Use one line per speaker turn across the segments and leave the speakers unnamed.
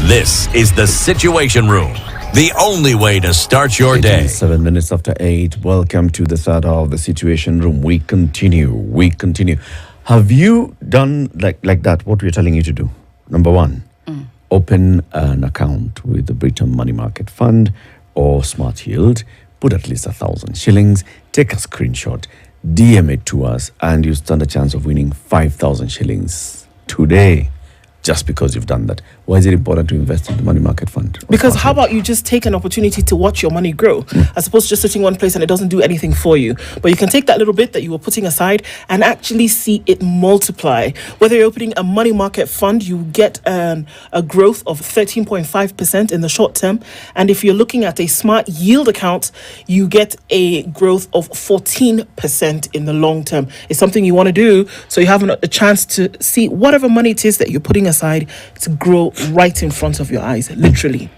This is the Situation Room, the only way to start your day.
7 minutes after 8. Welcome to the third hour of the Situation Room. We continue. Have you done like that, what we're telling you to do? Number one, open an account with the Britain Money Market Fund or Smart Yield. Put at least 1,000 shillings. Take a screenshot. DM it to us and you stand a chance of winning 5,000 shillings today. Just because you've done that. Why is it important to invest in the money market fund?
Because how about you just take an opportunity to watch your money grow, as opposed to just sitting one place and it doesn't do anything for you. But you can take that little bit that you were putting aside and actually see it multiply. Whether you're opening a money market fund, you get a growth of 13.5% in the short term. And if you're looking at a smart yield account, you get a growth of 14% in the long term. It's something you want to do so you have a chance to see whatever money it is that you're putting aside to grow right in front of your eyes, literally.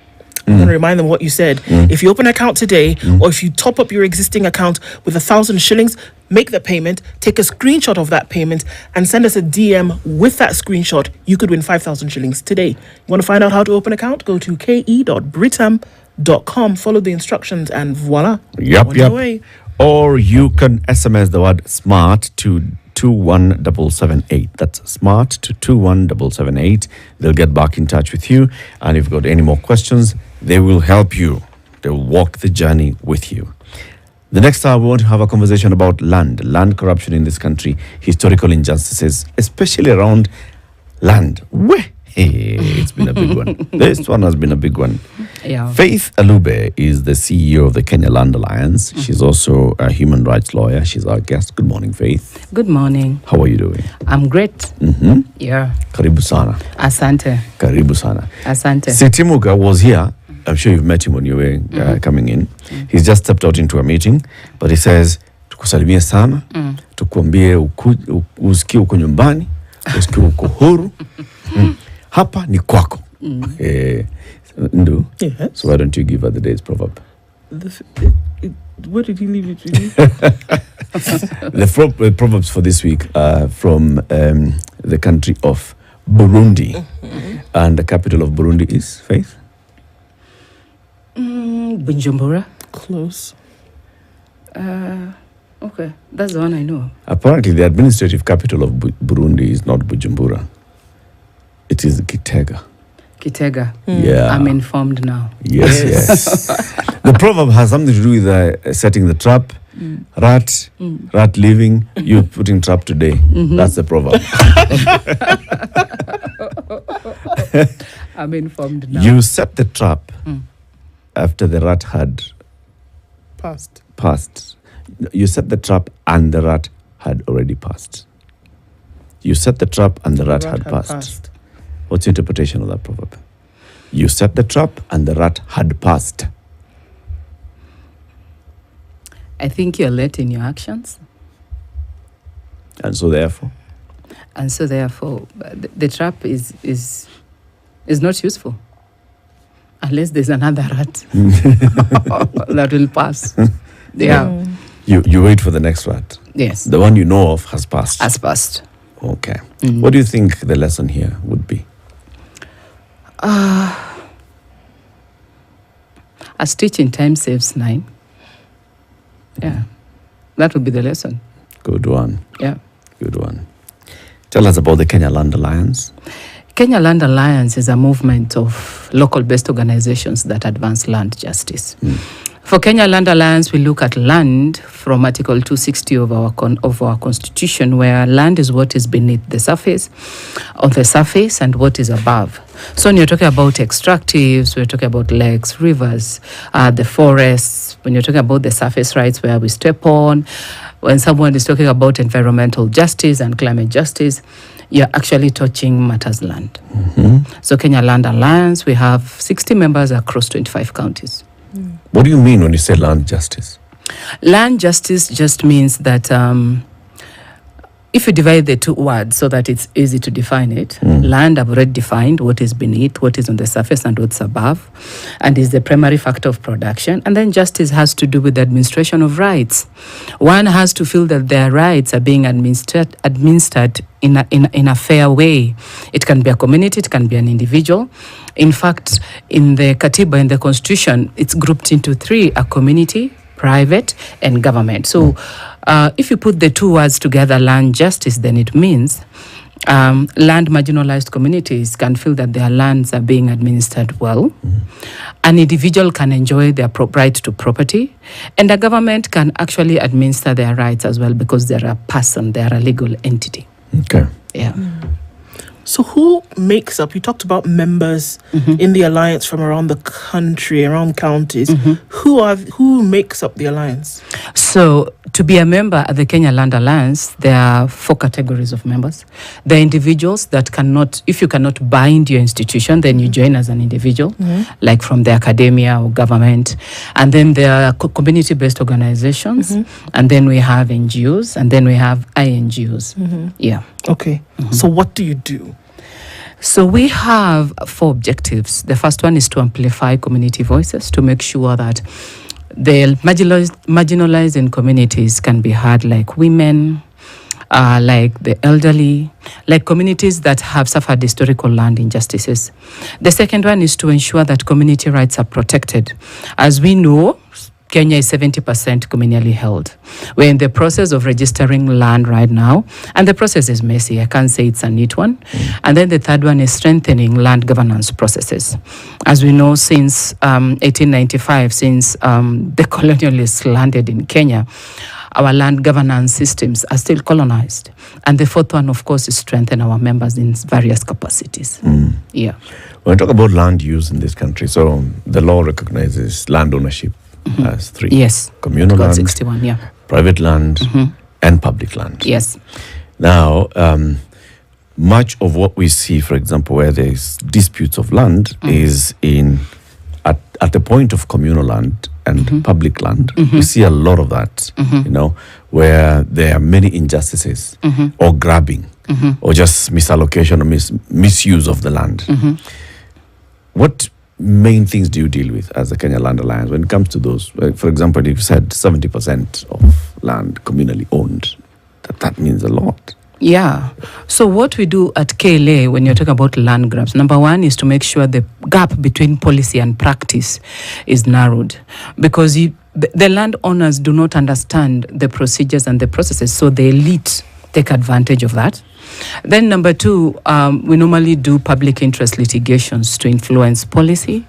I'm going to remind them what you said. If you open an account today, or if you top up your existing account with 1,000 shillings, make the payment, take a screenshot of that payment, and send us a DM with that screenshot. You could win 5,000 shillings today. You want to find out how to open an account? Go to ke.britam.com, follow the instructions, and voila.
Yep. Or you can SMS the word SMART to 21778. That's SMART to 21778. They'll get back in touch with you. And if you've got any more questions, they will help you. They will walk the journey with you. The next hour, we want to have a conversation about land corruption in this country, historical injustices, especially around land. It's been a big one. This one has been a big one.
Yeah.
Faith Alube is the CEO of the Kenya Land Alliance. She's also a human rights lawyer. She's our guest. Good morning, Faith.
Good morning.
How are you doing?
I'm great. Yeah.
Karibu sana.
Asante.
Karibu sana.
Asante.
Sitimuga was here. I'm sure you've met him when you were coming in. He's just stepped out into a meeting, but he says, tukusalimie sana, tukuambie usikie uko nyumbani, usikie uko huru. Hapa ni kwako. Ndu.
Yes.
So why don't you give her the day's proverb?
Where did he leave it to you?
The proverbs for this week are from the country of Burundi. And the capital of Burundi is, Faith?
Bujumbura.
Close.
Okay, that's the one I know.
Apparently, the administrative capital of Burundi is not Bujumbura. It is Gitega.
Kitega.
Yeah.
I'm informed now.
Yes. The proverb has something to do with setting the trap. Rat leaving, you putting trap today. That's the proverb.
I'm informed now.
You set the trap after the rat had passed. You set the trap and the rat had already passed. You set the trap and the rat had passed. What's your interpretation of that proverb? You set the trap and the rat had passed.
I think you're late in your actions.
And so therefore?
The trap is not useful. Unless there's another rat that will pass. Yeah.
You wait for the next rat.
Yes.
The one you know of has passed.
Has passed.
Okay. What do you think the lesson here would be?
A stitch in time saves 9. Yeah. That would be the lesson.
Good one.
Yeah.
Good one. Tell us about the Kenya Land Alliance.
Kenya Land Alliance is a movement of local-based organizations that advance land justice. For Kenya Land Alliance, we look at land from Article 260 of our Constitution, where land is what is beneath the surface, on the surface, and what is above. So when you're talking about extractives, we're talking about lakes, rivers, the forests. When you're talking about the surface rights where we step on, when someone is talking about environmental justice and climate justice, you're actually touching matters land. So Kenya Land Alliance, we have 60 members across 25 counties.
What do you mean when you say land justice?
Land justice just means that if you divide the two words so that it's easy to define it, land, I've already defined what is beneath, what is on the surface, and what's above, and is the primary factor of production. And then justice has to do with the administration of rights. One has to feel that their rights are being administered in a fair way. It can be a community, it can be an individual. In fact, in the Katiba, in the Constitution, it's grouped into three: a community, private, and government. So if you put the two words together, land justice, then it means land marginalized communities can feel that their lands are being administered well. An individual can enjoy their right to property, and the government can actually administer their rights as well because they're a person, they're a legal entity.
Okay.
Yeah.
So who makes up, you talked about members in the alliance from around the country, around counties. Who makes up the alliance?
So to be a member at the Kenya Land Alliance, there are 4 categories of members. There are individuals that cannot, if you cannot bind your institution, then you join as an individual, like from the academia or government. And then there are community-based organizations, and then we have NGOs, and then we have INGOs. Yeah.
Okay. So what do you do?
So we have 4 objectives. The first one is to amplify community voices, to make sure that the marginalized in communities can be heard, like women, like the elderly, like communities that have suffered historical land injustices. The second one is to ensure that community rights are protected. As we know, Kenya is 70% communally held. We're in the process of registering land right now, and the process is messy. I can't say it's a neat one. And then the third one is strengthening land governance processes. As we know, since 1895, since the colonialists landed in Kenya, our land governance systems are still colonized. And the fourth one, of course, is strengthen our members in various capacities. Yeah.
When we talk about land use in this country, so the law recognizes land ownership as 3.
Yes.
Communal land,
61, yeah.
private land, and public land.
Yes.
Now, much of what we see, for example, where there's disputes of land is at the point of communal land and public land. We see a lot of that, where there are many injustices or grabbing or just misallocation or misuse of the land. What main things do you deal with as the Kenya Land Alliance when it comes to those? For example, you've said 70% of land communally owned. That means a lot.
Yeah. So what we do at KLA when you're talking about land grabs, number one is to make sure the gap between policy and practice is narrowed, because the landowners do not understand the procedures and the processes, so the elite take advantage of that. Then number two, we normally do public interest litigations to influence policy.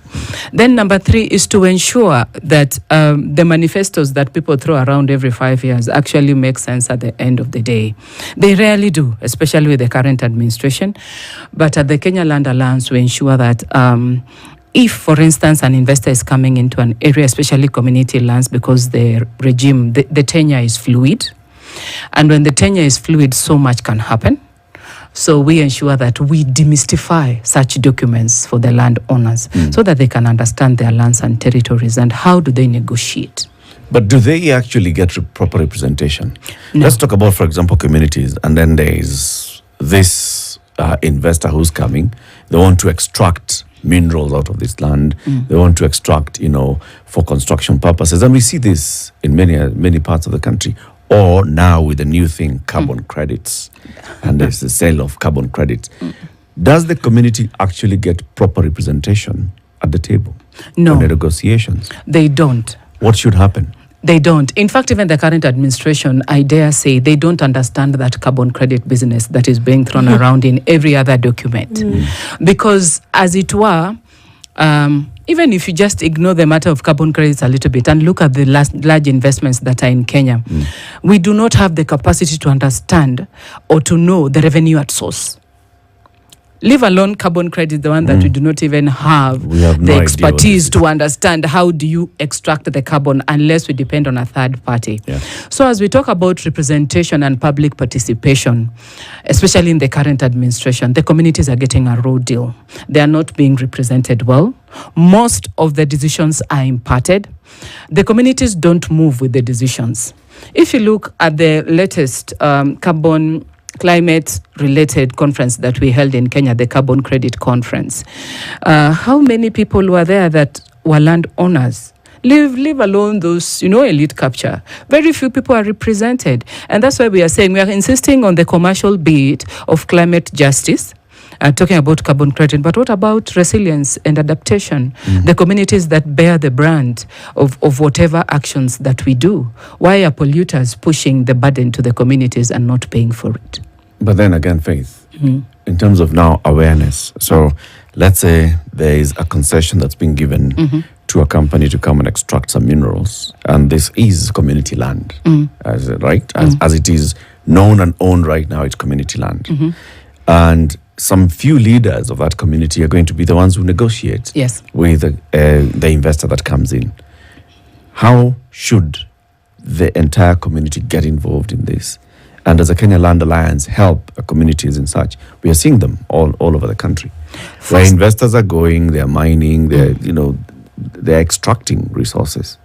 Then number 3 is to ensure that the manifestos that people throw around every 5 years actually make sense at the end of the day. They rarely do, especially with the current administration. But at the Kenya Land Alliance, we ensure that if, for instance, an investor is coming into an area, especially community lands, because the regime, the tenure is fluid. And when the tenure is fluid, so much can happen. So we ensure that we demystify such documents for the landowners so that they can understand their lands and territories and how do they negotiate.
But do they actually get proper representation?
No.
Let's talk about, for example, communities, and then there is this investor who's coming. They want to extract minerals out of this land. They want to extract, for construction purposes. And we see this in many parts of the country. Or now with the new thing, carbon credits, and there's the sale of carbon credits. Does the community actually get proper representation at the table?
No.
In the negotiations?
They don't.
What should happen?
They don't. In fact, even the current administration, I dare say, they don't understand that carbon credit business that is being thrown around in every other document. Because, as it were, even if you just ignore the matter of carbon credits a little bit and look at the large investments that are in Kenya, we do not have the capacity to understand or to know the revenue at source. Leave alone carbon credit, the one that we do not even have the expertise to understand how do you extract the carbon unless we depend on a third party.
Yeah.
So as we talk about representation and public participation, especially in the current administration, the communities are getting a raw deal. They are not being represented well. Most of the decisions are imparted. The communities don't move with the decisions. If you look at the latest carbon climate-related conference that we held in Kenya, the Carbon Credit Conference. How many people were there that were landowners? Leave alone those, elite capture. Very few people are represented. And that's why we are saying we are insisting on the commercial bit of climate justice, talking about carbon credit. But what about resilience and adaptation? The communities that bear the brand of whatever actions that we do. Why are polluters pushing the burden to the communities and not paying for it?
But then again, Faith, in terms of now awareness. So let's say there is a concession that's been given to a company to come and extract some minerals, and this is community land, as it is known and owned right now. It's community land, and some few leaders of that community are going to be the ones who negotiate with the investor that comes in. How should the entire community get involved in this? And does the Kenya Land Alliance help communities in such? We are seeing them all over the country. Where investors are going, they're mining, they're extracting resources.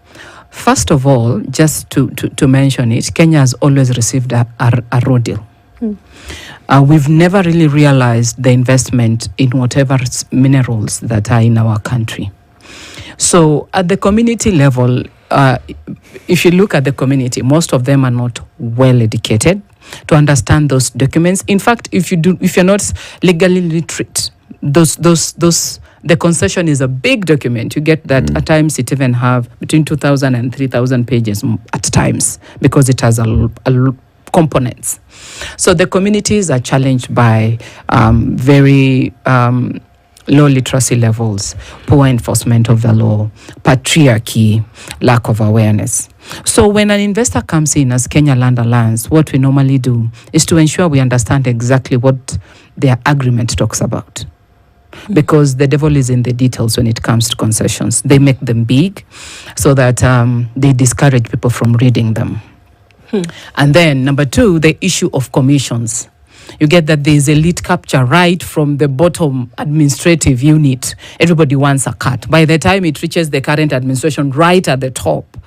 First of all, just to mention it, Kenya has always received a raw deal. We've never really realized the investment in whatever minerals that are in our country. So at the community level, if you look at the community, most of them are not well educated to understand those documents. In fact, if you're not legally literate, the concession is a big document. You get that at times it even have between 2,000 and 3,000 pages at times, because it has a components. So the communities are challenged by very low literacy levels, poor enforcement of the law, patriarchy, lack of awareness. So when an investor comes in as Kenya Land Alliance, what we normally do is to ensure we understand exactly what their agreement talks about. Because the devil is in the details when it comes to concessions. They make them big so that they discourage people from reading them. And then number two, the issue of commissions. You get that there is elite capture right from the bottom administrative unit. Everybody wants a cut. By the time it reaches the current administration right at the top,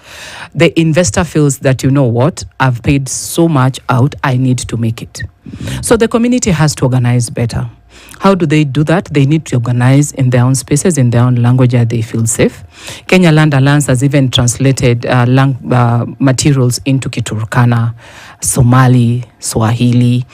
the investor feels that, you know what, I've paid so much out, I need to make it. So the community has to organize better. How do they do that? They need to organize in their own spaces, in their own language that they feel safe. Kenya Land Alliance has even translated materials into Kiturkana, Somali, Swahili,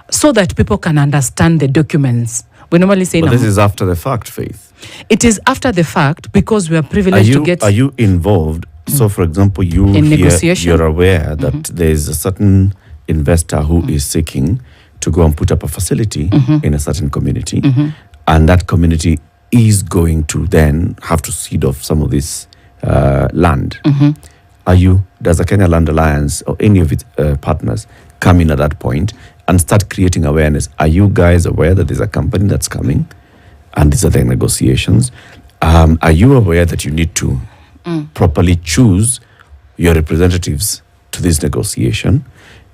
so that people can understand the documents. We normally say...
But this is after the fact, Faith.
It is after the fact because we are privileged to get...
Are you involved? So, for example, you're aware that there is a certain investor who is seeking to go and put up a facility in a certain community, and that community is going to then have to cede off some of this land. Does the Kenya Land Alliance or any of its partners come in at that point and start creating awareness? Are you guys aware that there's a company that's coming and these are the negotiations? Are you aware that you need to properly choose your representatives to this negotiation?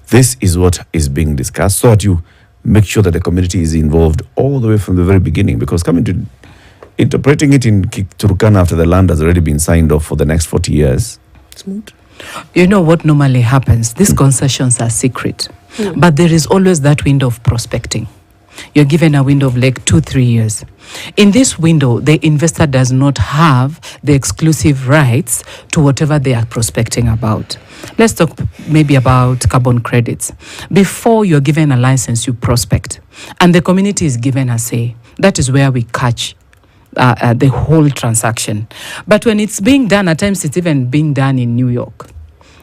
This is what is being discussed, so that you make sure that the community is involved all the way from the very beginning. Because coming to interpreting it in Turkana after the land has already been signed off for the next 40 years, it's moot.
You know what normally happens? These concessions are secret, but there is always that window of prospecting. You're given a window of like 2-3 years. In this window, the investor does not have the exclusive rights to whatever they are prospecting about. Let's talk maybe about carbon credits. Before you're given a license, you prospect, and the community is given a say. That is where we catch the whole transaction. But when it's being done, at times it's even being done in New York.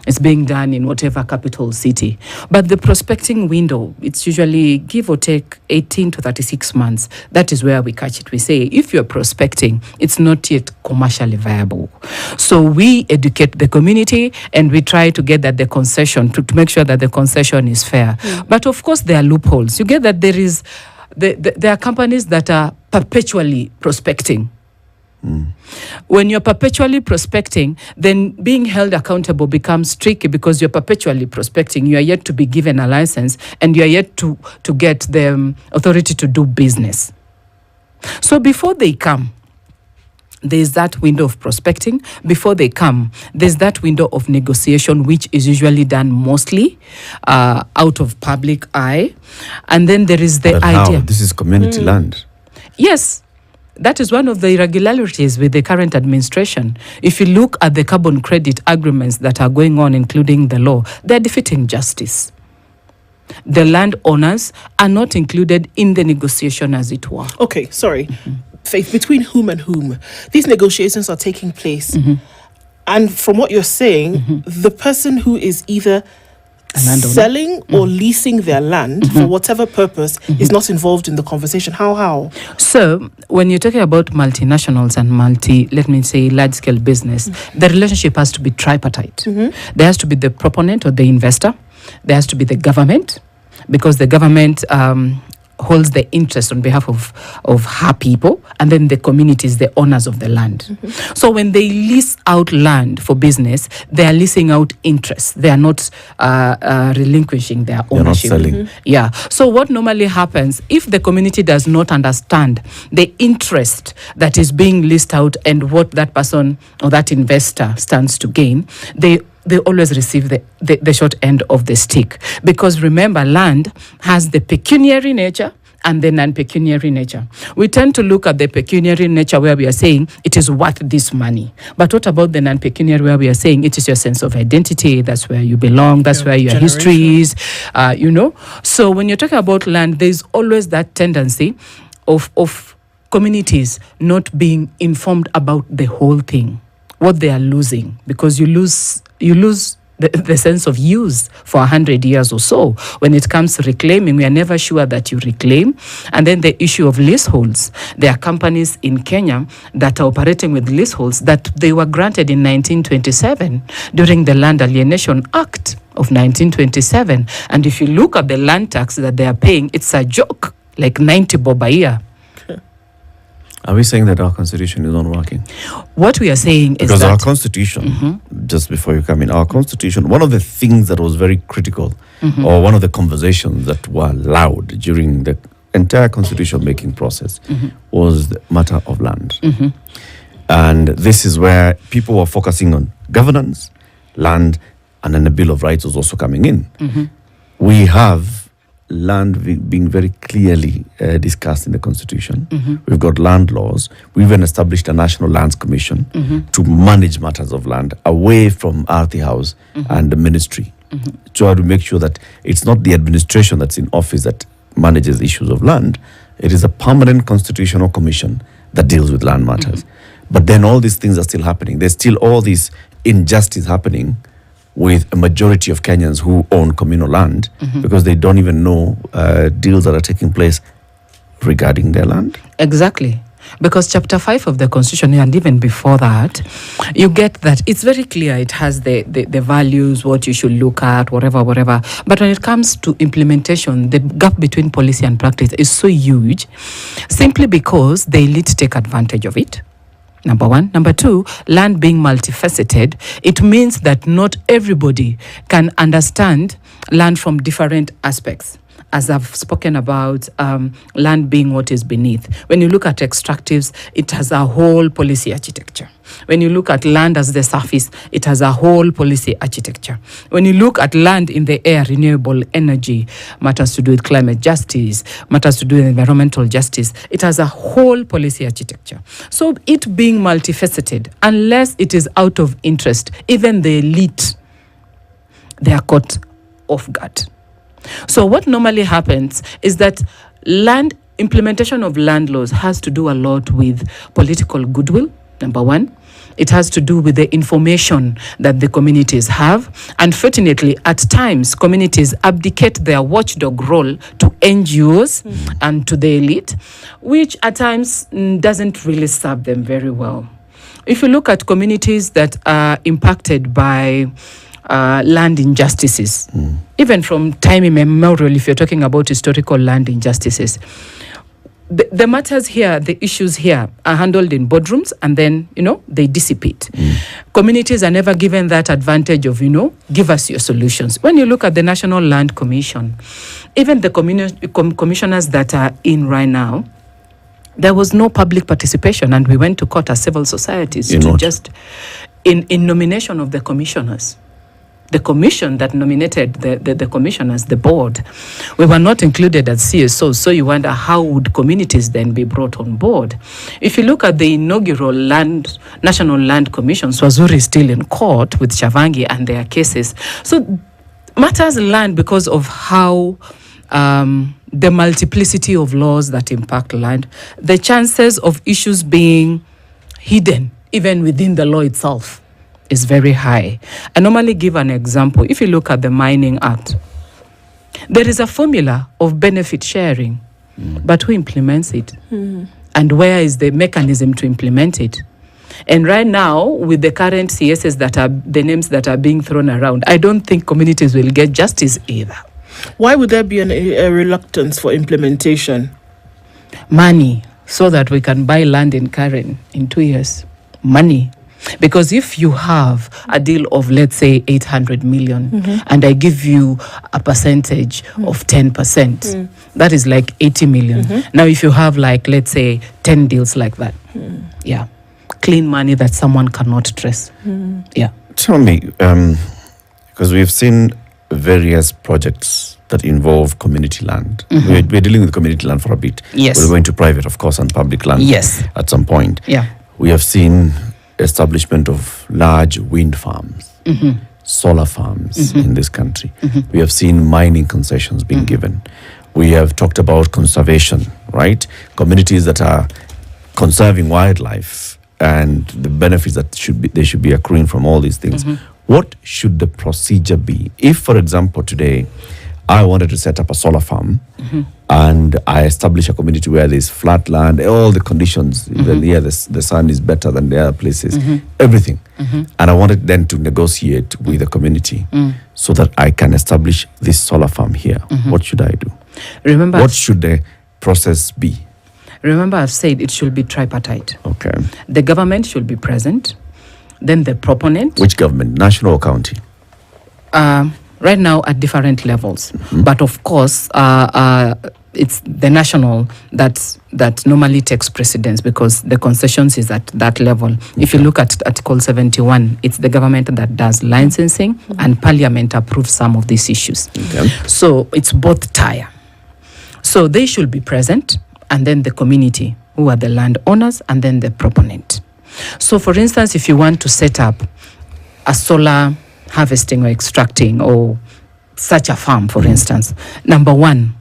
It's being done in whatever capital city. But the prospecting window, it's usually give or take 18 to 36 months. That is where we catch it. We say, if you're prospecting, it's not yet commercially viable. So we educate the community and we try to get that the concession, to make sure that the concession is fair. But of course, there are loopholes. You get that there are companies that are perpetually prospecting. When you're perpetually prospecting, then being held accountable becomes tricky because you're perpetually prospecting. You are yet to be given a license and you are yet to get the authority to do business. So before they come, there's that window of prospecting. Before they come, there's that window of negotiation, which is usually done mostly out of public eye. And then there is the
But
idea.
how? This is community land.
Yes, that is one of the irregularities with the current administration. If you look at the carbon credit agreements that are going on, including the law, they're defeating justice. The landowners are not included in the negotiation, as it were.
Okay, sorry. Faith, between whom and whom? These negotiations are taking place. And from what you're saying, the person who is either selling or leasing their land for whatever purpose is not involved in the conversation. How?
So when you're talking about multinationals and large-scale business, the relationship has to be tripartite. There has to be the proponent or the investor. There has to be the government, because the government holds the interest on behalf of her people, and then the communities, the owners of the land. So when they lease out land for business, they are leasing out interests. They are not relinquishing their ownership.
They're not selling.
Yeah. So what normally happens, if the community does not understand the interest that is being leased out and what that person or that investor stands to gain, they always receive the short end of the stick. Because remember, land has the pecuniary nature and the non-pecuniary nature. We tend to look at the pecuniary nature where we are saying it is worth this money. But what about the non-pecuniary where we are saying it is your sense of identity, that's where you belong, that's where your history is, So when you're talking about land, there's always that tendency of communities not being informed about the whole thing, what they are losing, because you lose the sense of use for 100 years or so. When it comes to reclaiming, we are never sure that you reclaim. And then the issue of leaseholds. There are companies in Kenya that are operating with leaseholds that they were granted in 1927 during the Land Alienation Act of 1927. And if you look at the land tax that they are paying, it's a joke, like 90 bob a year.
Are we saying that our constitution is not working?
What we are saying is
because
that
our constitution, just before you come in, our constitution, one of the things that was very critical, or one of the conversations that were loud during the entire constitution making process, was the matter of land. And this is where people were focusing on governance, land, and then the Bill of Rights was also coming in. We have land being very clearly discussed in the Constitution. We've got land laws. We even established a National Lands Commission to manage matters of land away from Arthi House and the ministry. Try to make sure that it's not the administration that's in office that manages issues of land. It is a permanent constitutional commission that deals with land matters. But then all these things are still happening. There's still all this injustice happening with a majority of Kenyans who own communal land because they don't even know deals that are taking place regarding their land.
Exactly. Because Chapter 5 of the Constitution, and even before that, you get that it's very clear. It has the values, what you should look at, whatever. But when it comes to implementation, the gap between policy and practice is so huge, simply because the elite take advantage of it. Number one. Number two, land being multifaceted, it means that not everybody can understand land from different aspects. As I've spoken about, land being what is beneath. When you look at extractives, it has a whole policy architecture. When you look at land as the surface, it has a whole policy architecture. When you look at land in the air, renewable energy, matters to do with climate justice, matters to do with environmental justice, it has a whole policy architecture. So it being multifaceted, unless it is out of interest, even the elite, they are caught off guard. So what normally happens is that implementation of land laws has to do a lot with political goodwill, number one. It has to do with the information that the communities have. Unfortunately, at times, communities abdicate their watchdog role to NGOs and to the elite, which at times doesn't really serve them very well. If you look at communities that are impacted by land injustices, even from time immemorial, if you're talking about historical land injustices, the matters here, the issues here are handled in boardrooms and then, they dissipate. Communities are never given that advantage of, give us your solutions. When you look at the National Land Commission, even the commissioners that are in right now, There was no public participation, and we went to court as civil societies in nomination of the commissioners. The commission that nominated the commissioners, the board, we were not included as CSOs. So you wonder, how would communities then be brought on board? If you look at the inaugural National Land Commission, Swazuri is still in court with Chavangi and their cases. So matters land because of how the multiplicity of laws that impact land, the chances of issues being hidden even within the law itself is very high. I normally give an example. If you look at the Mining Act, there is a formula of benefit sharing, but who implements it? And where is the mechanism to implement it? And right now, with the current CSs that are the names that are being thrown around, I don't think communities will get justice either.
Why would there be a reluctance for implementation?
Money, so that we can buy land in Karen in 2 years. Money. Because if you have a deal of, let's say, 800 million, and I give you a percentage of 10%, that is like 80 million. Now, if you have, like, let's say, 10 deals like that, yeah, clean money that someone cannot trace. Yeah.
Tell me, because we've seen various projects that involve community land. We're dealing with community land for a bit.
Yes.
We're going to private, of course, and public land at some point.
Yeah.
We have seen establishment of large wind farms, solar farms in this country. We have seen mining concessions being given. We have talked about conservation, right? Communities that are conserving wildlife and the benefits that they should be accruing from all these things. What should the procedure be? If, for example, today I wanted to set up a solar farm and I establish a community where there's flat land, all the conditions, even here the sun is better than the other places, everything. And I wanted then to negotiate with the community so that I can establish this solar farm here. What should I do?
Remember,
what should the process be?
Remember, I've said it should be tripartite.
Okay.
The government should be present, then the proponent.
Which government, national or county?
Right now at different levels, but of course it's the national that normally takes precedence because the concessions is at that level. If you look at Article 71, it's the government that does licensing and Parliament approves some of these issues. So it's both tier. So they should be present, and then the community, who are the landowners, and then the proponent. So for instance, if you want to set up a solar harvesting or extracting or such a farm, for instance, number one,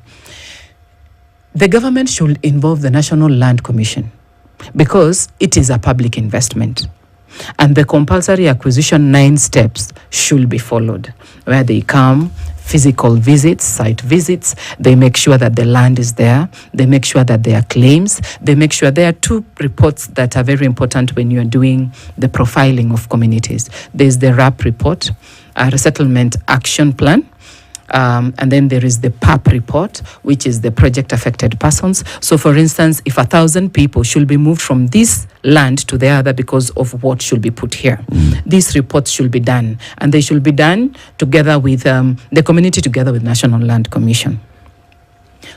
the government should involve the National Land Commission because it is a public investment. And the compulsory acquisition 9 steps should be followed, where they come, physical visits, site visits, they make sure that the land is there, they make sure that there are claims, they make sure there are 2 reports that are very important when you're doing the profiling of communities. There's the RAP report, a resettlement action plan, and then there is the PAP report, which is the project affected persons. So for instance, if 1,000 people should be moved from this land to the other because of what should be put here, these reports should be done, and they should be done together with the community, together with National Land Commission.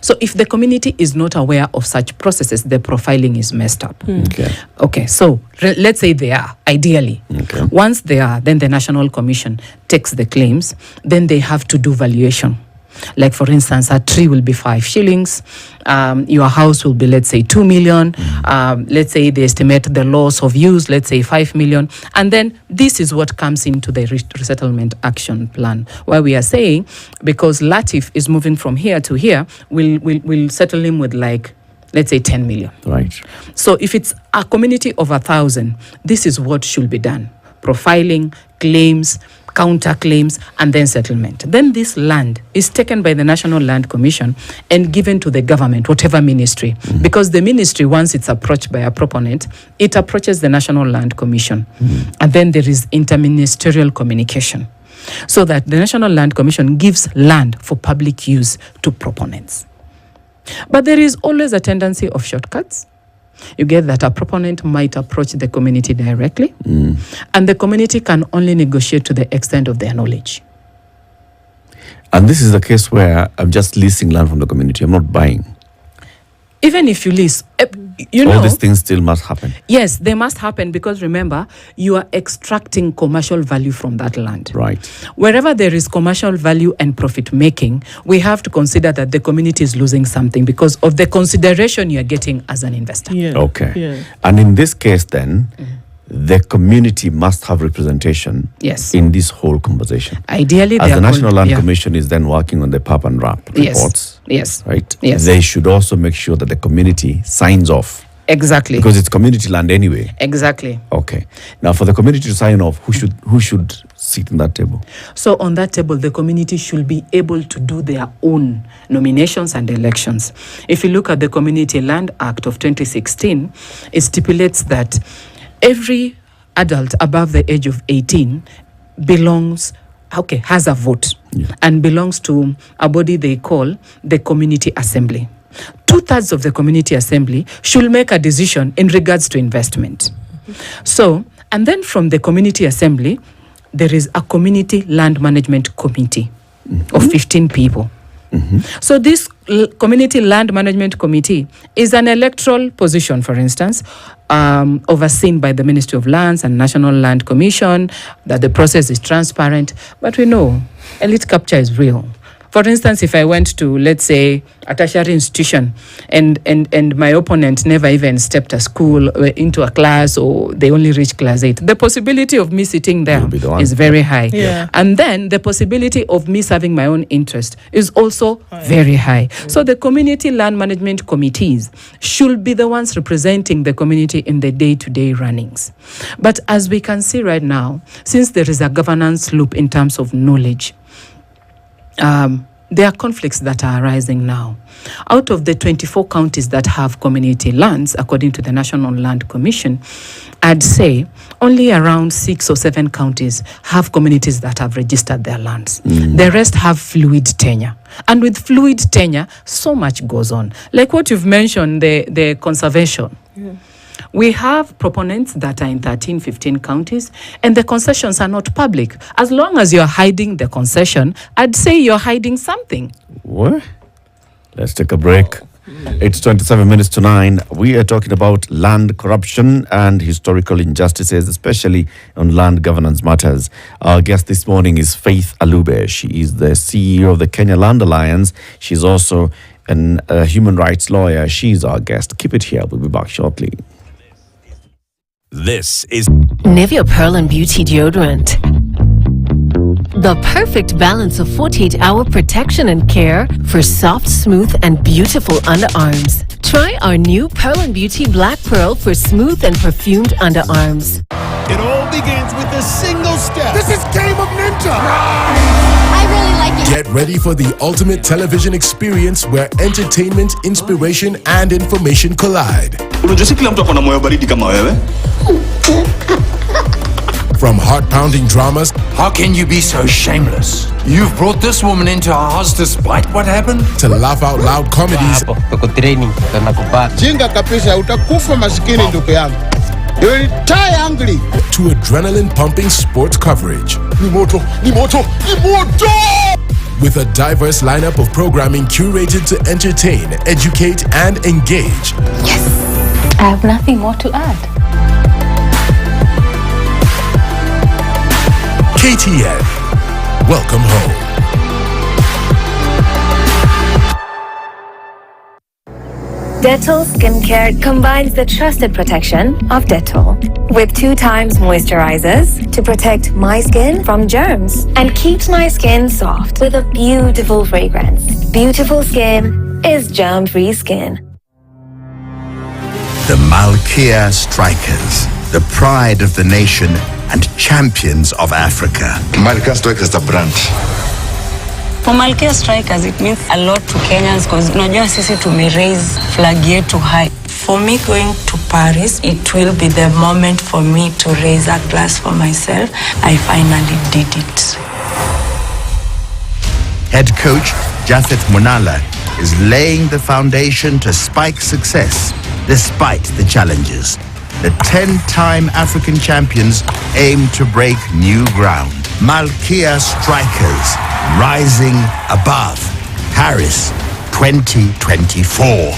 So if the community is not aware of such processes, the profiling is messed up. Okay, so let's say they are, ideally. Once they are, then the National Commission takes the claims, then they have to do valuation. Like for instance, a tree will be 5 shillings, your house will be, let's say, 2 million, let's say they estimate the loss of use, let's say 5 million, and then this is what comes into the resettlement action plan, where we are saying, because Latif is moving from here to here, we'll settle him with, like, let's say 10 million.
Right.
So if it's a community of 1,000, this is what should be done: profiling, claims, counterclaims, and then settlement. Then this land is taken by the National Land Commission and given to the government, whatever ministry. Because the ministry, once it's approached by a proponent, it approaches the National Land Commission. And then there is interministerial communication, so that the National Land Commission gives land for public use to proponents. But there is always a tendency of shortcuts. You get that a proponent might approach the community directly, and the community can only negotiate to the extent of their knowledge.
And this is the case where I'm just leasing land from the community. I'm not buying.
Even if you lease, You know,
all these things still must happen.
yes, they must happen because remember, you are extracting commercial value from that land.
Right.
Wherever there is commercial value and profit making, we have to consider that the community is losing something because of the consideration you are getting as an investor.
Yeah.
Okay.
Yeah.
And in this case, then, the community must have representation
Yes.
in this whole conversation.
Ideally,
As
they
the
are
National
called-
Land
yeah.
Commission is then working on the PAP and RAP
Yes.
reports,
Yes.
right?
Yes.
They should also make sure that the community signs off
Exactly.
because it's community land anyway.
Exactly.
Okay. Now, for the community to sign off, who should sit in that table?
So on that table, the community should be able to do their own nominations and elections. If you look at the Community Land Act of 2016, it stipulates that every adult above the age of 18 has a vote and belongs to a body they call the Community Assembly. 2/3 of the Community Assembly should make a decision in regards to investment. So, and then from the Community Assembly, there is a Community Land Management Committee of 15 people. So this Community Land Management Committee is an electoral position, for instance, overseen by the Ministry of Lands and National Land Commission, that the process is transparent. But we know elite capture is real. For instance, if I went to, let's say, a tertiary institution and my opponent never even stepped a school into a class, or they only reached class 8, the possibility of me sitting there
You'll be the one.
is very high.
Yeah.
And then the possibility of me serving my own interest is also very high. So the community land management committees should be the ones representing the community in the day-to-day runnings. But as we can see right now, since there is a governance loop in terms of knowledge, there are conflicts that are arising now. Out of the 24 counties that have community lands, according to the National Land Commission, I'd say only around 6 or 7 counties have communities that have registered their lands. The rest have fluid tenure. And with fluid tenure, so much goes on. Like what you've mentioned, the conservation. We have proponents that are in 13, 15 counties, and the concessions are not public. As long as you're hiding the concession, I'd say you're hiding something.
What? Let's take a break. It's 27 minutes to 9. We are talking about land corruption and historical injustices, especially on land governance matters. Our guest this morning is Faith Alube. She is the CEO of the Kenya Land Alliance. She's also a human rights lawyer. She's our guest. Keep it here. We'll be back shortly.
This is
Nivea Pearl and Beauty Deodorant. The perfect balance of 48-hour protection and care for soft, smooth, and beautiful underarms. Try our new Pearl and Beauty Black Pearl for smooth and perfumed underarms.
It all begins with a single step. This is Game of Ninja.
I really like it.
Get ready for the ultimate television experience where entertainment, inspiration, and information collide.
Unajua kila mtu akona moyo baridi kama wewe?
From heart-pounding dramas.
How can you be so shameless? You've brought this woman into our house despite what happened?
To laugh-out-loud comedies.
Jinga kabisa, utakufa maskini ndugu yangu. You will die hungry.
To adrenaline-pumping sports coverage.
Ni moto.
With a diverse lineup of programming curated to entertain, educate, and engage.
Yes. I have nothing more to add.
KTN. Welcome home.
Dettol Skincare combines the trusted protection of Dettol with 2 times moisturizers to protect my skin from germs and keeps my skin soft with a beautiful fragrance. Beautiful skin is germ-free skin.
The Malkia Strikers, the pride of the nation and champions of Africa.
Malkia Strikers is a brand.
For Malkia Strikers, it means a lot to Kenyans because unajua sisi raise flag yetu high. For me going to Paris, it will be the moment for me to raise a glass for myself. I finally did it.
Head coach Japhet Munala is laying the foundation to spike success despite the challenges. The 10-time African champions aim to break new ground. Malkia Strikers, rising above. Paris 2024.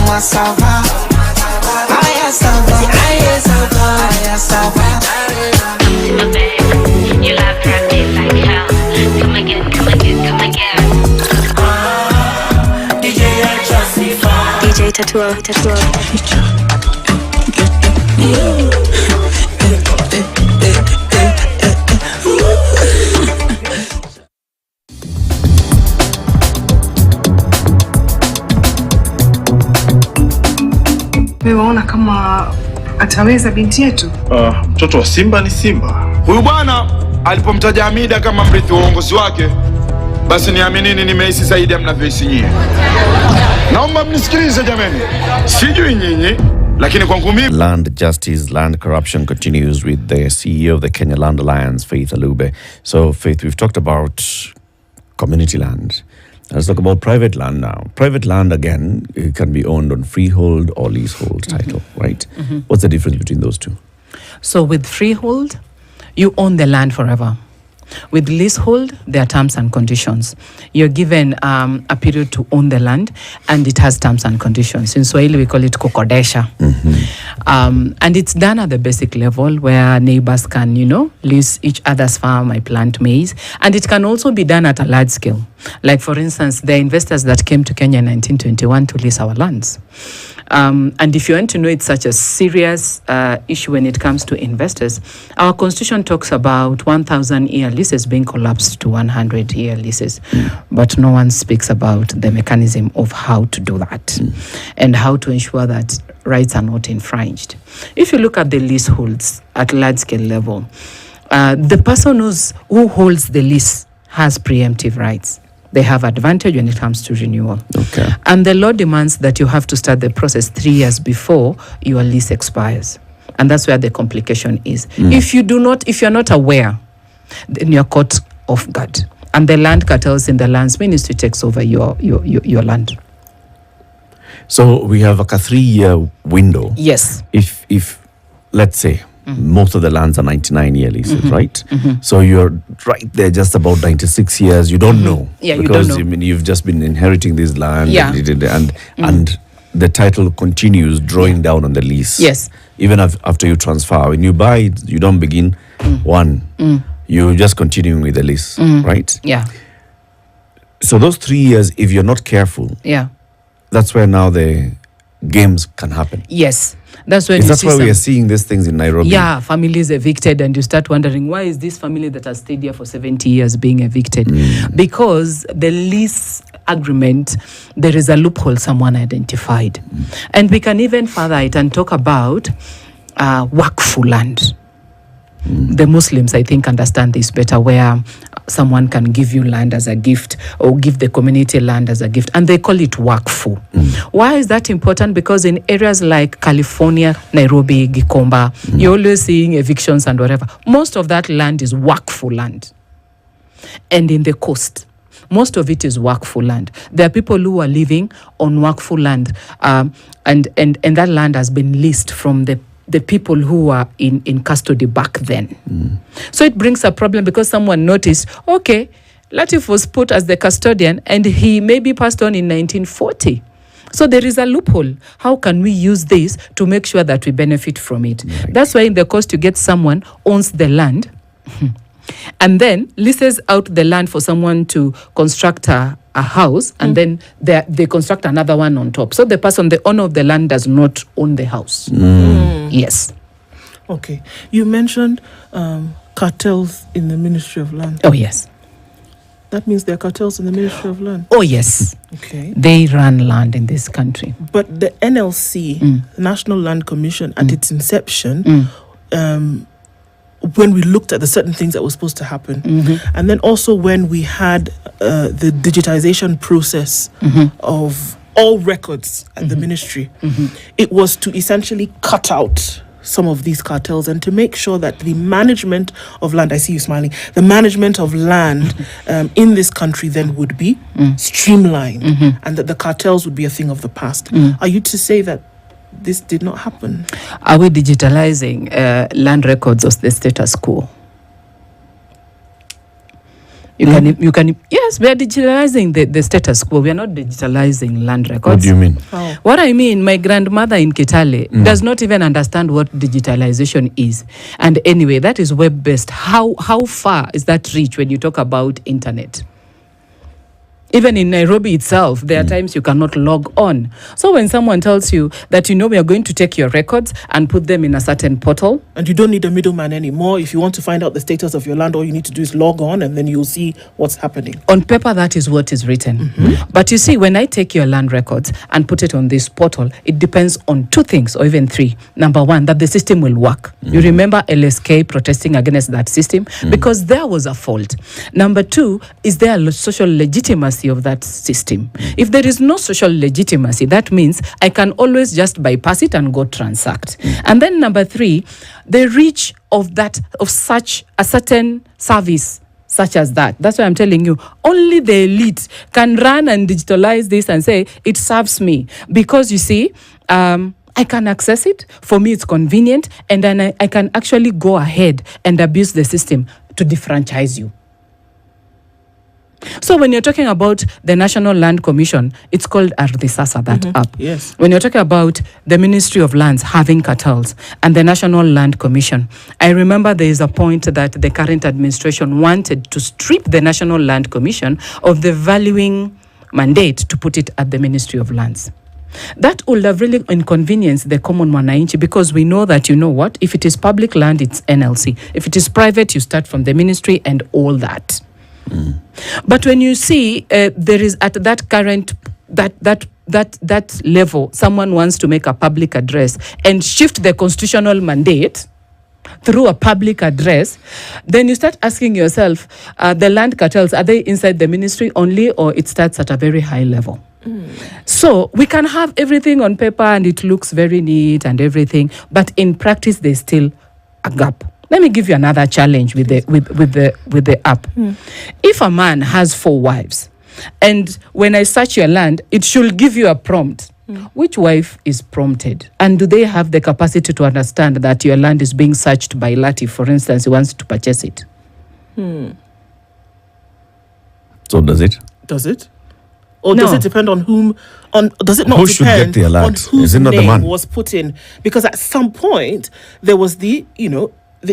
Comment ça va? Aya ça va, aya ça va, aya ça va. My babe, you love practice like hell. Come again, come again, come again. DJ I justify. DJ Tattoo.
Waona kama ataweza binti yetu?
Mtoto wa Simba ni Simba. Huyu bwana alipomtaja Hamida kama mrithi wa uongozi wake, basi niaminini, nimehisi zaidi ya mnavyohisi nyinyi. Naomba mnisikilize jameni, sijui nyinyi, lakini kwangu mimi.
Land justice, land corruption continues with the CEO of the Kenya Land Alliance, Faith Alube. So, Faith, we've talked about community land. Let's talk about private land now. Private land, again, it can be owned on freehold or leasehold title, right? What's the difference between those two?
So with freehold, you own the land forever. With leasehold, there are terms and conditions. You're given a period to own the land, and it has terms and conditions. In Swahili, we call it kukodesha. And it's done at the basic level where neighbors can, lease each other's farm. I plant maize. And it can also be done at a large scale. Like, for instance, the investors that came to Kenya in 1921 to lease our lands. And if you want to know, it's such a serious issue when it comes to investors. Our constitution talks about 1,000-year leases being collapsed to 100-year leases. But no one speaks about the mechanism of how to do that and how to ensure that rights are not infringed. If you look at the leaseholds at large-scale level, the person who holds the lease has preemptive rights. They have advantage when it comes to renewal.
Okay.
And the law demands that you have to start the process 3 years before your lease expires. And that's where the complication is. If you're not aware, then you're caught off guard. And the land cartels in the lands ministry takes over your land.
So we have like a 3-year window.
Yes.
If let's say, most of the lands are 99-year leases, right? So you're right there, just about 96 years. You don't know.
Yeah,
because,
you don't know.
I mean, you've just been inheriting this land.
Yeah.
And the title continues drawing down on the lease.
Yes.
Even after you transfer. When you buy it, you don't begin one. You're just continuing with the lease, right?
Yeah.
So those 3 years, if you're not careful, that's where now the games can happen.
Yes. That's when
that's why we are seeing these things in Nairobi.
Yeah, families evicted, and you start wondering, why is this family that has stayed here for 70 years being evicted? Because the lease agreement, there is a loophole someone identified. And we can even further it and talk about wakfu land. The Muslims, I think, understand this better, where someone can give you land as a gift or give the community land as a gift, and they call it wakfu. Why is that important? Because in areas like California, Nairobi, Gikomba, you're always seeing evictions and whatever. Most of that land is wakfu land. And in the coast, most of it is wakfu land. There are people who are living on wakfu land, and that land has been leased from the people who were in custody back then. So it brings a problem because someone noticed, okay, Latif was put as the custodian and he maybe passed on in 1940. So there is a loophole. How can we use this to make sure that we benefit from it? Right. That's why in the coast you get someone owns the land and then leases out the land for someone to construct a house, and then they construct another one on top. So the owner of the land does not own the house. Yes.
Okay. You mentioned cartels in the Ministry of Land.
Oh, yes.
That means there are cartels in the Ministry of Land?
Oh, yes.
Okay.
They run land in this country.
But the NLC, National Land Commission, at its inception, when we looked at the certain things that were supposed to happen, and then also when we had the digitization process of all records at the ministry, it was to essentially cut out some of these cartels and to make sure that the management of land, I see you smiling, the management of land in this country then would be streamlined, and that the cartels would be a thing of the past. Are you to say that this did not happen?
Are we digitalizing land records of the status quo? You can yes, we are digitalizing the status quo. We are not digitalizing land records.
What do you mean?
What I mean, my grandmother in Kitale does not even understand what digitalization is. And anyway, that is web-based. How far is that reach when you talk about internet? Even in Nairobi itself, there are times you cannot log on. So when someone tells you that, we are going to take your records and put them in a certain portal.
And you don't need a middleman anymore. If you want to find out the status of your land, all you need to do is log on and then you'll see what's happening.
On paper, that is what is written. But you see, when I take your land records and put it on this portal, it depends on 2 things or even 3. Number 1, that the system will work. You remember LSK protesting against that system because there was a fault. Number 2, is there a social legitimacy of that system? If there is no social legitimacy, that means I can always just bypass it and go transact. And then number 3, the reach of such a certain service such as that. That's why I'm telling you, only the elite can run and digitalize this and say it serves me, because you see, I can access it. For me, it's convenient, and then I can actually go ahead and abuse the system to defranchise you. So when you're talking about the National Land Commission, it's called Ardhisasa, that app.
Yes.
When you're talking about the Ministry of Lands having cartels and the National Land Commission, I remember there is a point that the current administration wanted to strip the National Land Commission of the valuing mandate to put it at the Ministry of Lands. That would have really inconvenienced the common mwananchi, because we know that, if it is public land, it's NLC. If it is private, you start from the ministry and all that. But when you see there is at that current that level, someone wants to make a public address and shift the constitutional mandate through a public address, then you start asking yourself, the land cartels, are they inside the ministry only, or it starts at a very high level? So we can have everything on paper and it looks very neat and everything, but in practice there's still a gap. Let me give you another challenge with the app. If a man has 4 wives, and when I search your land, it should give you a prompt. Which wife is prompted? And do they have the capacity to understand that your land is being searched by Lati, for instance, he wants to purchase it?
So does it?
Does it? Or
No.
does it depend on whom? Does it not
Who should
depend
get the alert?
on whose
Is it not the
name
man?
was put in? Because at some point there was the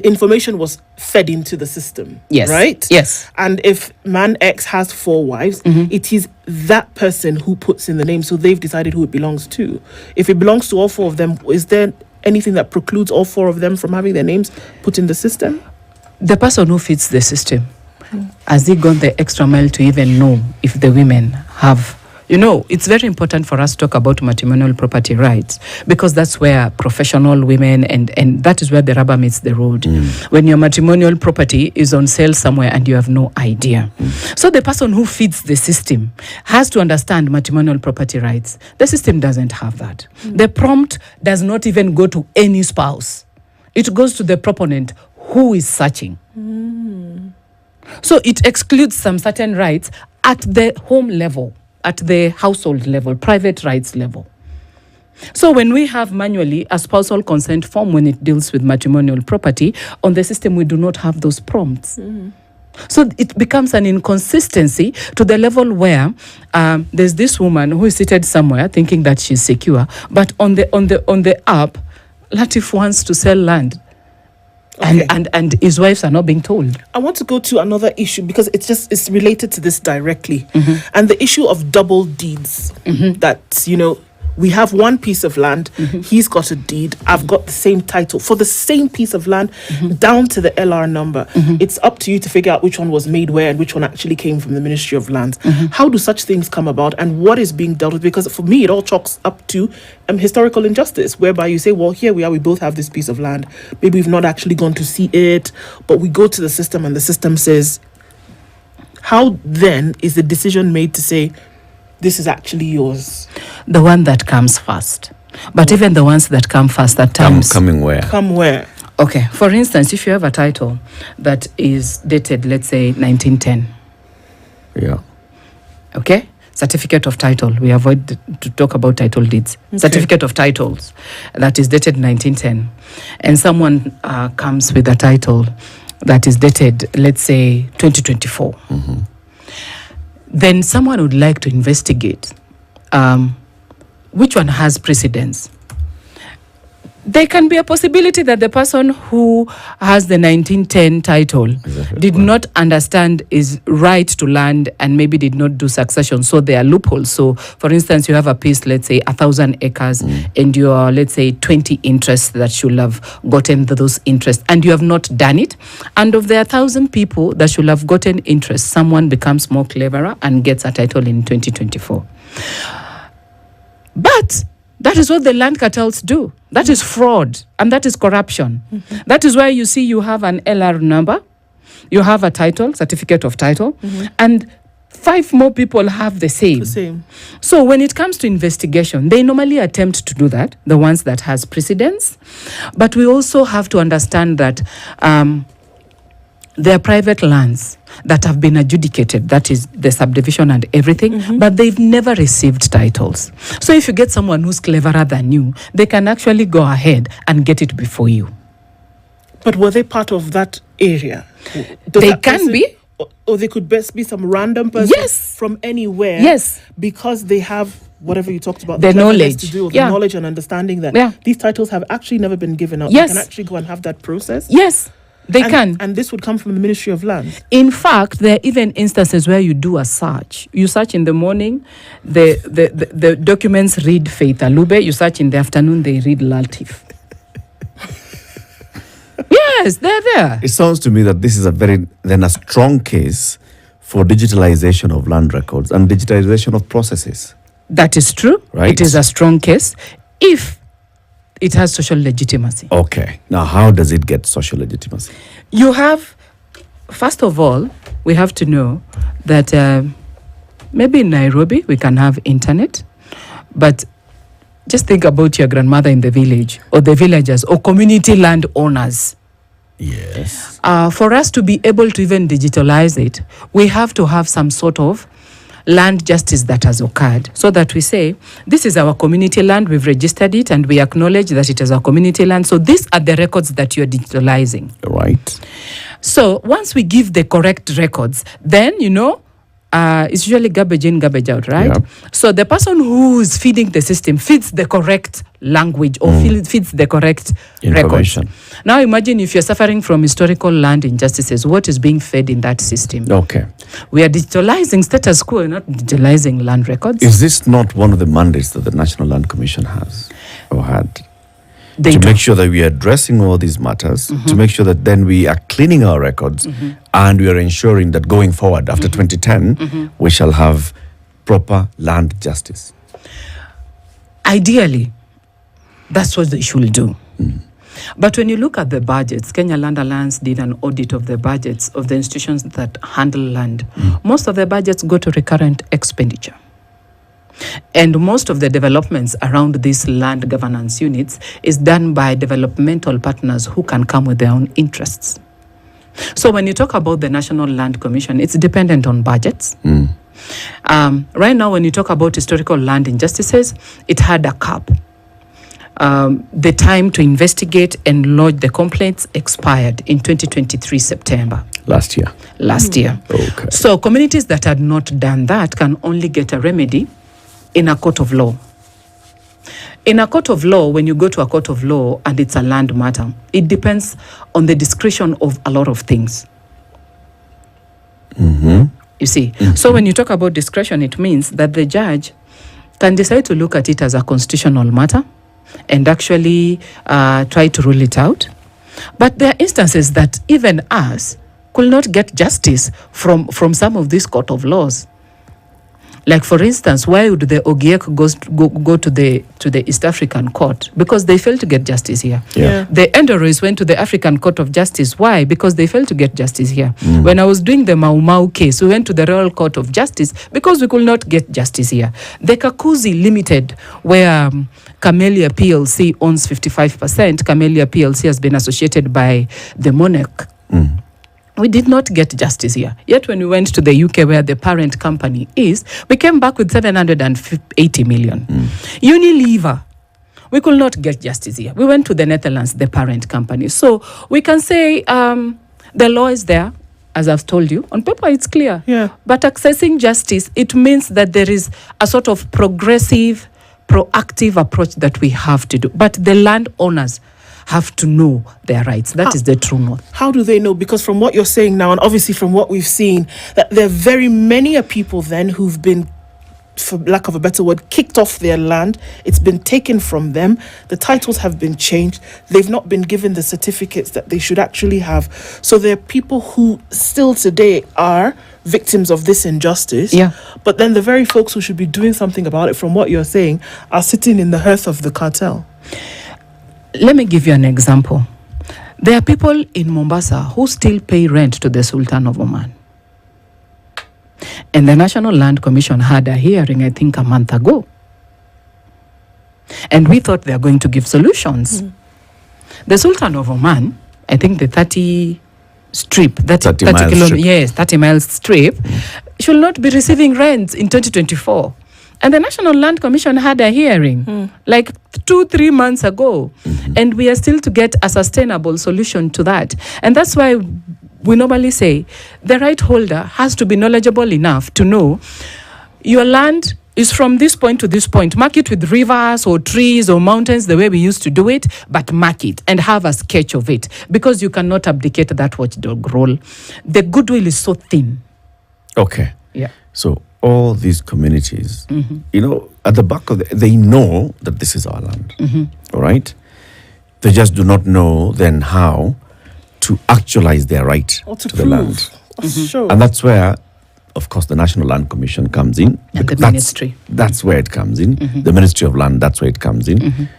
information was fed into the system.
Yes.
Right?
Yes.
And if man X has 4 wives, it is that person who puts in the name. So they've decided who it belongs to. If it belongs to all 4 of them, is there anything that precludes all 4 of them from having their names put in the system?
The person who fits the system, has he gone the extra mile to even know if the women have? It's very important for us to talk about matrimonial property rights, because that's where professional women and that is where the rubber meets the road. When your matrimonial property is on sale somewhere and you have no idea. So the person who feeds the system has to understand matrimonial property rights. The system doesn't have that. The prompt does not even go to any spouse. It goes to the proponent who is searching. So it excludes some certain rights at the home level, at the household level, private rights level. So when we have manually a spousal consent form when it deals with matrimonial property, on the system we do not have those prompts. So it becomes an inconsistency to the level where there's this woman who is seated somewhere thinking that she's secure, but on the app, Latif wants to sell land.
Okay.
And his wives are not being told.
I want to go to another issue because it's related to this directly. And the issue of double deeds. That, we have one piece of land, he's got a deed, I've got the same title for the same piece of land, down to the LR number. It's up to you to figure out which one was made where and which one actually came from the Ministry of Lands. How do such things come about and what is being dealt with? Because for me, it all chalks up to historical injustice, whereby you say, well, here we are, we both have this piece of land. Maybe we've not actually gone to see it, but we go to the system and the system says, how then is the decision made to say, this is actually yours?
The one that comes first. But even the ones that come first at times...
Coming where?
Come where?
Okay, for instance, if you have a title that is dated, let's say, 1910.
Yeah.
Okay? Certificate of title. We avoid to talk about title deeds. Okay. Certificate of titles that is dated 1910. And someone comes with a title that is dated, let's say, 2024, then someone would like to investigate which one has precedence. There can be a possibility that the person who has the 1910 title did not understand his right to land and maybe did not do succession. So there are loopholes. So, for instance, you have a piece, let's say 1,000 acres, and you are, let's say, 20 interests that should have gotten those interests, and you have not done it. And of the 1,000 people that should have gotten interest, someone becomes more cleverer and gets a title in 2024. But that is what the land cartels do. That is fraud, and that is corruption. That is why you see you have an LR number, you have a title, certificate of title, and 5 more people have the same. So when it comes to investigation, they normally attempt to do that, the ones that has precedence. But we also have to understand that there are private lands that have been adjudicated, that is the subdivision and everything, but they've never received titles. So if you get someone who's cleverer than you, they can actually go ahead and get it before you.
But were they part of that area?
They can be.
Or they could best be some random person from anywhere.
Yes.
Because they have whatever you talked about,
the knowledge
to do with the knowledge and understanding that these titles have actually never been given out.
Yes.
They can actually go and have that process.
Yes. They can.
And this would come from the Ministry of Land.
In fact, there are even instances where you do a search. You search in the morning, the documents read Faith Alube. You search in the afternoon, they read Latif. Yes, they're there.
It sounds to me that this is a strong case for digitalization of land records and digitalization of processes.
That is true.
Right.
It is a strong case if it has social legitimacy.
Okay. Now, how does it get social legitimacy?
You have, first of all, we have to know that maybe in Nairobi we can have internet, but just think about your grandmother in the village, or the villagers, or community land owners.
Yes.
For us to be able to even digitalize it, we have to have some sort of land justice that has occurred, so that we say, this is our community land, we've registered it, and we acknowledge that it is our community land. So these are the records that you're digitalizing.
Right.
So once we give the correct records, then, it's usually garbage in, garbage out, right?
Yep.
So the person who is feeding the system feeds the correct language or feeds the correct records. Now imagine if you're suffering from historical land injustices, what is being fed in that system?
Okay.
We are digitalizing status quo, not digitalizing land records.
Is this not one of the mandates that the National Land Commission has or had?
To
make sure that we are addressing all these matters, to make sure that then we are cleaning our records, and we are ensuring that going forward after 2010, we shall have proper land justice.
Ideally, that's what they should do. But when you look at the budgets, Kenya Land Alliance did an audit of the budgets of the institutions that handle land. Most of the budgets go to recurrent expenditure. And most of the developments around these land governance units is done by developmental partners who can come with their own interests. So when you talk about the National Land Commission, it's dependent on budgets. Right now, when you talk about historical land injustices, it had a cap. The time to investigate and lodge the complaints expired in 2023 September.
Last year.
Okay. So communities that had not done that can only get a remedy in a court of law. In a court of law, when you go to a court of law and it's a land matter, it depends on the discretion of a lot of things. You see? So when you talk about discretion, it means that the judge can decide to look at it as a constitutional matter and actually try to rule it out. But there are instances that even us could not get justice from some of these court of laws. Like, for instance, why would the Ogiek go to the East African Court? Because they failed to get justice here. The Endoros went to the African Court of Justice. Why? Because they failed to get justice here. When I was doing the Mau Mau case, we went to the Royal Court of Justice because we could not get justice here. The Kakuzi Limited, where Camellia PLC owns 55%, Camellia PLC has been associated by the monarch. We did not get justice here. Yet when we went to the UK, where the parent company is, we came back with 780 million. Unilever, we could not get justice here. We went to the Netherlands, the parent company. So we can say The law is there, as I've told you. On paper, it's clear.
Yeah.
But accessing justice, it means that there is a sort of progressive, proactive approach that we have to do. But the landowners have to know their rights. That is the true north.
How do they know? Because from what you're saying now, and obviously from what we've seen, that there are very many people then who've been, for lack of a better word, kicked off their land. It's been taken from them. The titles have been changed. They've not been given the certificates that they should actually have. So there are people who still today are victims of this injustice.
Yeah.
But then the very folks who should be doing something about it, from what you're saying, are sitting in the hearth of the cartel.
Let me give you an example. There are people in Mombasa who still pay rent to the Sultan of Oman. And the National Land Commission had a hearing, I think, a month ago. And we thought they are going to give solutions. The Sultan of Oman, I think the 30 strip, 30 mile strip, should not be receiving rents in 2024. And the National Land Commission had a hearing like 2-3 months ago. And we are still to get a sustainable solution to that. And that's why we normally say the right holder has to be knowledgeable enough to know your land is from this point to this point. Mark it with rivers or trees or mountains the way we used to do it, but mark it and have a sketch of it, because you cannot abdicate that watchdog role. The goodwill is so thin.
Okay.
Yeah.
So all these communities, you know, at the back of they know that this is our land. All right? They just do not know then how to actualize their right to the land.
Sure.
And that's where, of course, the National Land Commission comes in.
And the ministry.
That's where it comes in. The Ministry of Land, that's where it comes in.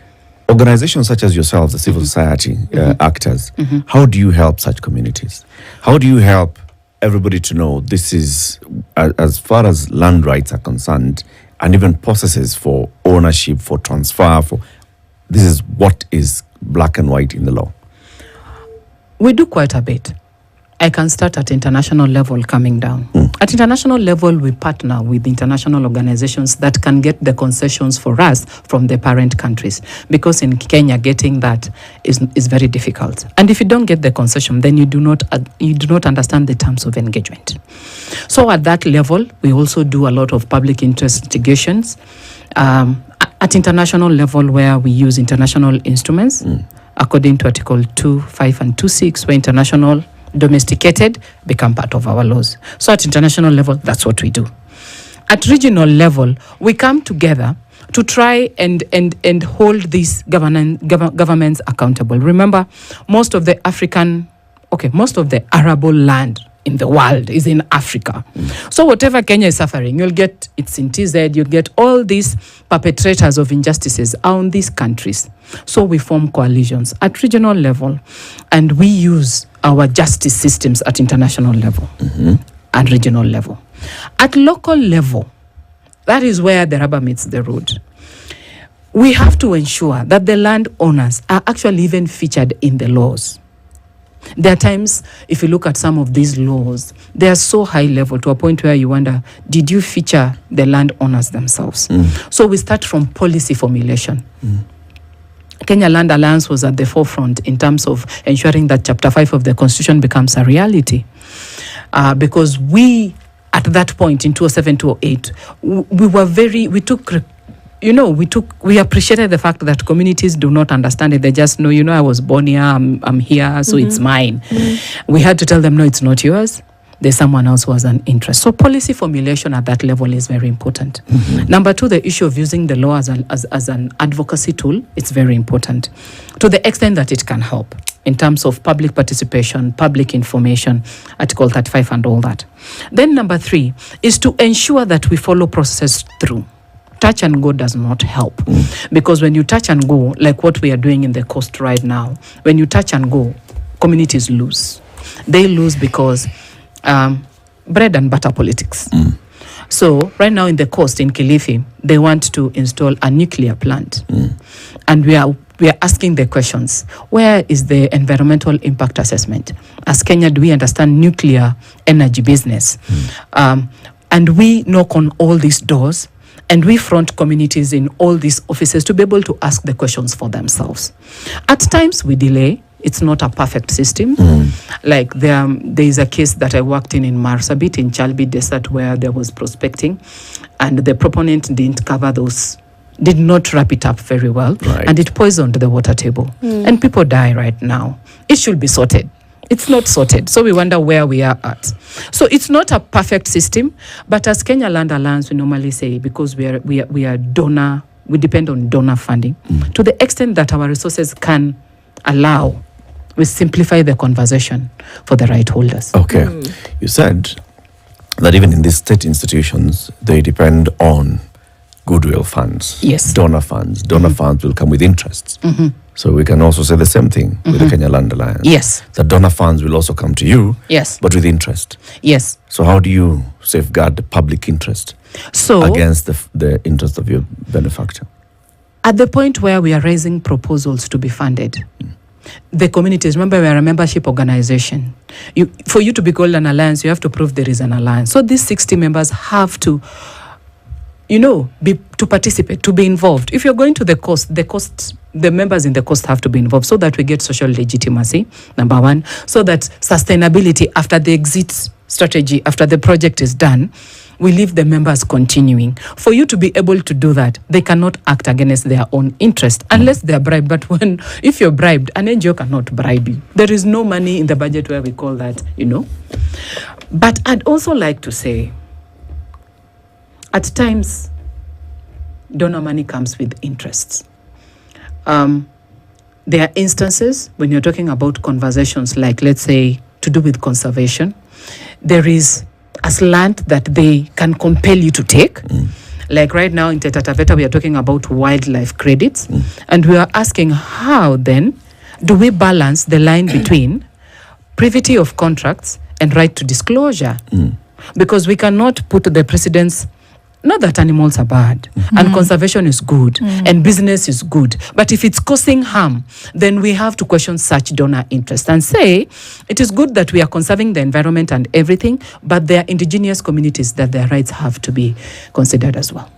Organizations such as yourselves, the civil society actors, how do you help such communities? How do you help everybody to know this is, as far as land rights are concerned, and even processes for ownership, for transfer, for this is what is black and white in the law?
We do quite a bit. I can start at international level coming down. At international level, we partner with international organizations that can get the concessions for us from the parent countries. Because in Kenya, getting that is very difficult. And if you don't get the concession, then you do not understand the terms of engagement. So at that level, we also do a lot of public interest litigations. At international level, where we use international instruments, according to Article 2.5 and 2.6, where international domesticated become part of our laws. So at international level, that's what we do. At regional level, we come together to try and hold these governments accountable. Remember, most of the arable land in the world is in Africa. So whatever Kenya is suffering, you'll get it's in TZ, you'll get all these perpetrators of injustices on these countries. So we form coalitions at regional level, and we use our justice systems at international level and regional level. At local level, that is where the rubber meets the road. We have to ensure that the landowners are actually even featured in the laws. There are times, if you look at some of these laws, they are so high level to a point where you wonder, did you feature the landowners themselves? So we start from policy formulation. Kenya Land Alliance was at the forefront in terms of ensuring that Chapter 5 of the Constitution becomes a reality. Because we, at that point in 2007-2008, we appreciated the fact that communities do not understand it. They just know, I was born here, I'm here, so it's mine. We had to tell them, no, it's not yours. There's someone else who has an interest. So policy formulation at that level is very important. Number two, the issue of using the law as an advocacy tool, it's very important to the extent that it can help in terms of public participation, public information, Article 35 and all that. Then number three is to ensure that we follow process through. Touch and go does not help. Because when you touch and go, like what we are doing in the coast right now, when you touch and go, communities lose. They lose because bread and butter politics. So right now in the coast, in Kilifi, they want to install a nuclear plant. And we are asking the questions. Where is the environmental impact assessment? As Kenya, do we understand nuclear energy business? And we knock on all these doors, and we front communities in all these offices to be able to ask the questions for themselves. At times we delay, It's not a perfect system. Like there is a case that I worked in Marsabit in Chalbi Desert where there was prospecting, and the proponent didn't cover those, did not wrap it up very well, and it poisoned the water table, and people die right now. It should be sorted. It's not sorted, so we wonder where we are at. So it's not a perfect system, but as Kenya Land Alliance, we normally say, because we are donor, we depend on donor funding to the extent that our resources can allow. We simplify the conversation for the right holders.
Okay, you said that even in these state institutions, they depend on goodwill funds.
Yes.
Donor funds. Donor funds will come with interests. So we can also say the same thing with the Kenya Land Alliance.
Yes.
The donor funds will also come to you,
yes,
but with interest.
Yes.
So how do you safeguard the public interest against the interest of your benefactor?
At the point where we are raising proposals to be funded, the communities, remember we are a membership organization. For you to be called an alliance, you have to prove there is an alliance. So these 60 members have to, to participate, to be involved. If you're going to the coast, the members in the coast have to be involved so that we get social legitimacy, number one, so that sustainability after the exit strategy, after the project is done, we leave the members continuing. For you to be able to do that, they cannot act against their own interest unless they are bribed. But if you're bribed, an NGO cannot bribe you. There is no money in the budget where we call that, But I'd also like to say, at times, donor money comes with interests. There are instances when you're talking about conversations like, let's say, to do with conservation, there is a land that they can compel you to take. Like right now in Taita Taveta, we are talking about wildlife credits. And we are asking how then do we balance the line between privity of contracts and right to disclosure? Because we cannot put the precedents. Not that animals are bad and conservation is good and business is good. But if it's causing harm, then we have to question such donor interest and say it is good that we are conserving the environment and everything, but there are indigenous communities that their rights have to be considered as well.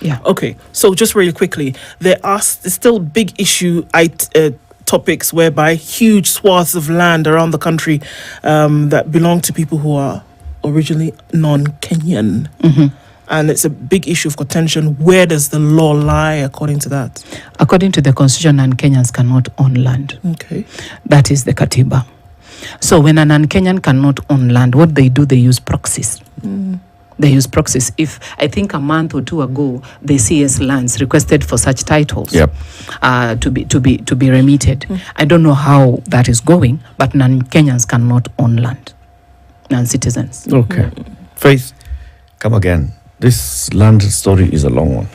Yeah.
Okay. So just really quickly, there's still big issue topics whereby huge swaths of land around the country that belong to people who are originally non-Kenyan. And it's a big issue of contention. Where does the law lie according to that?
According to the Constitution, non-Kenyans cannot own land.
Okay.
That is the Katiba. So when a non-Kenyan cannot own land, what they do, they use proxies. They use proxies. If I think a month or two ago, the CS lands requested for such titles to be remitted. I don't know how that is going, but non-Kenyans cannot own land. Non-citizens.
Okay. Faith, come again. This land story is a long one.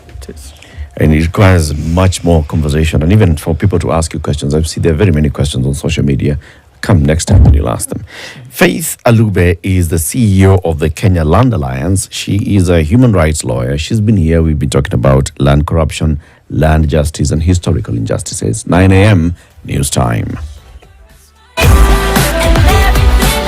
And it requires much more conversation. And even for people to ask you questions, I see there are very many questions on social media. Come next time when you'll ask them. Faith Alube is the CEO of the Kenya Land Alliance. She is a human rights lawyer. She's been here. We've been talking about land corruption, land justice, and historical injustices. 9 a.m. news time.